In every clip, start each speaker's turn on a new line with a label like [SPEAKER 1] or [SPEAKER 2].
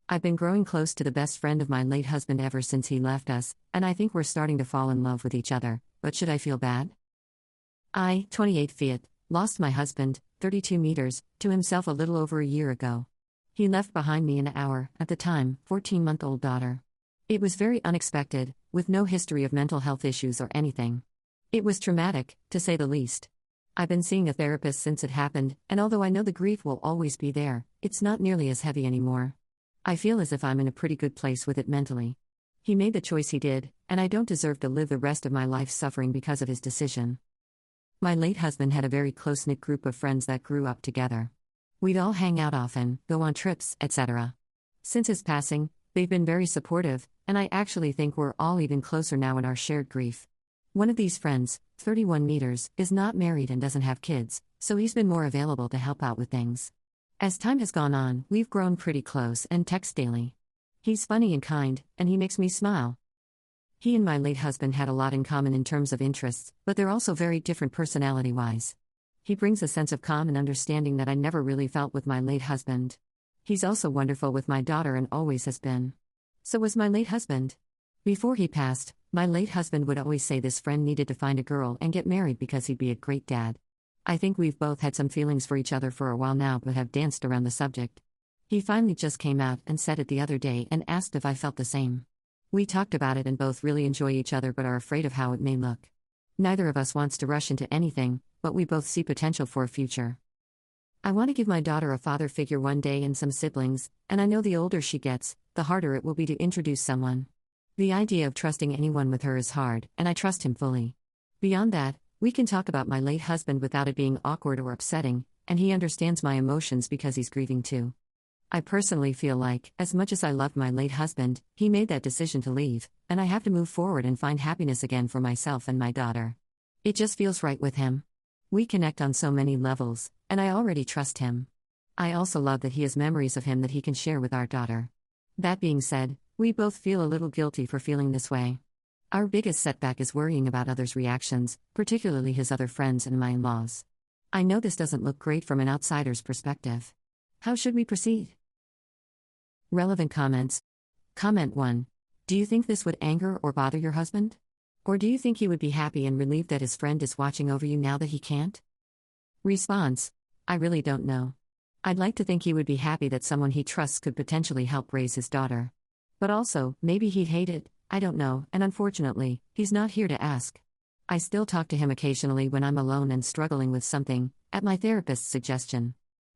[SPEAKER 1] I've been growing close to the best friend of my late husband ever since he left us, and I think we're starting to fall in love with each other, but should I feel bad? I, 28 Fiat, lost my husband, 32 meters, to himself a little over a year ago. He left behind me our, at the time, 14-month-old daughter. It was very unexpected, with no history of mental health issues or anything. It was traumatic, to say the least. I've been seeing a therapist since it happened, and although I know the grief will always be there, it's not nearly as heavy anymore. I feel as if I'm in a pretty good place with it mentally. He made the choice he did, and I don't deserve to live the rest of my life suffering because of his decision. My late husband had a very close-knit group of friends that grew up together. We'd all hang out often, go on trips, etc. Since his passing, they've been very supportive, and I actually think we're all even closer now in our shared grief. One of these friends, 31 meters, is not married and doesn't have kids, so he's been more available to help out with things. As time has gone on, we've grown pretty close and text daily. He's funny and kind, and he makes me smile. He and my late husband had a lot in common in terms of interests, but they're also very different personality-wise. He brings a sense of calm and understanding that I never really felt with my late husband. He's also wonderful with my daughter and always has been. So was my late husband. Before he passed, my late husband would always say this friend needed to find a girl and get married because he'd be a great dad. I think we've both had some feelings for each other for a while now but have danced around the subject. He finally just came out and said it the other day and asked if I felt the same. We talked about it and both really enjoy each other but are afraid of how it may look. Neither of us wants to rush into anything, but we both see potential for a future. I want to give my daughter a father figure one day and some siblings, and I know the older she gets, the harder it will be to introduce someone. The idea of trusting anyone with her is hard, and I trust him fully. Beyond that, we can talk about my late husband without it being awkward or upsetting, and he understands my emotions because he's grieving too. I personally feel like, as much as I loved my late husband, he made that decision to leave, and I have to move forward and find happiness again for myself and my daughter. It just feels right with him. We connect on so many levels, and I already trust him. I also love that he has memories of him that he can share with our daughter. That being said, we both feel a little guilty for feeling this way. Our biggest setback is worrying about others' reactions, particularly his other friends and my in-laws. I know this doesn't look great from an outsider's perspective. How should we proceed? Relevant comments. Comment 1. Do you think this would anger or bother your husband? Or do you think he would be happy and relieved that his friend is watching over you now that he can't? Response. I really don't know. I'd like to think he would be happy that someone he trusts could potentially help raise his daughter. But also, maybe he'd hate it, I don't know, and unfortunately, he's not here to ask. I still talk to him occasionally when I'm alone and struggling with something, at my therapist's suggestion.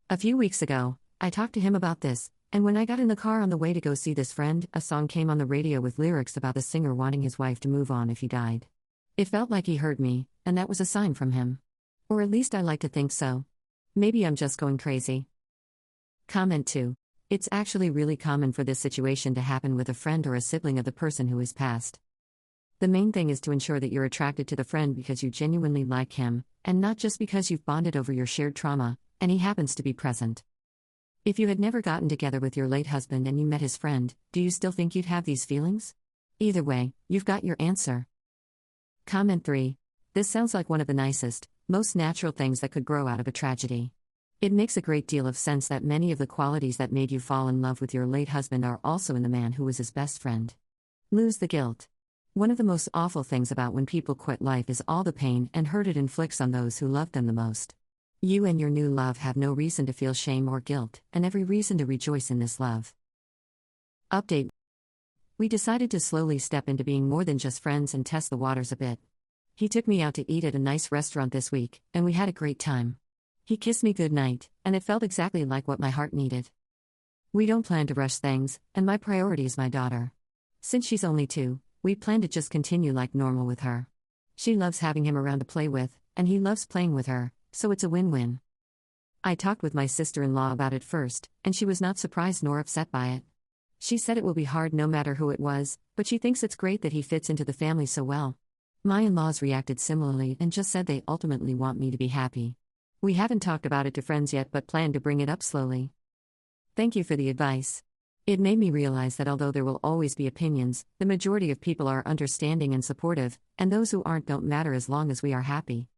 [SPEAKER 1] A few weeks ago, I talked to him about this, and when I got in the car on the way to go see this friend, a song came on the radio with lyrics about the singer wanting his wife to move on if he died. It felt like he heard me, and that was a sign from him. Or at least I like to think so. Maybe I'm just going crazy. Comment 2. It's actually really common for this situation to happen with a friend or a sibling of the person who has passed. The main thing is to ensure that you're attracted to the friend because you genuinely like him, and not just because you've bonded over your shared trauma, and he happens to be present. If you had never gotten together with your late husband and you met his friend, do you still think you'd have these feelings? Either way, you've got your answer. Comment 3. This sounds like one of the nicest, most natural things that could grow out of a tragedy. It makes a great deal of sense that many of the qualities that made you fall in love with your late husband are also in the man who was his best friend. Lose the guilt. One of the most awful things about when people quit life is all the pain and hurt it inflicts on those who love them the most. You and your new love have no reason to feel shame or guilt, and every reason to rejoice in this love. Update. We decided to slowly step into being more than just friends and test the waters a bit. He took me out to eat at a nice restaurant this week, and we had a great time. He kissed me goodnight, and it felt exactly like what my heart needed. We don't plan to rush things, and my priority is my daughter. Since she's only 2, we plan to just continue like normal with her. She loves having him around to play with, and he loves playing with her, so it's a win-win. I talked with my sister-in-law about it first, and she was not surprised nor upset by it. She said it will be hard no matter who it was, but she thinks it's great that he fits into the family so well. My in-laws reacted similarly and just said they ultimately want me to be happy. We haven't talked about it to friends yet but plan to bring it up slowly. Thank you for the advice. It made me realize that although there will always be opinions, the majority of people are understanding and supportive, and those who aren't don't matter as long as we are happy.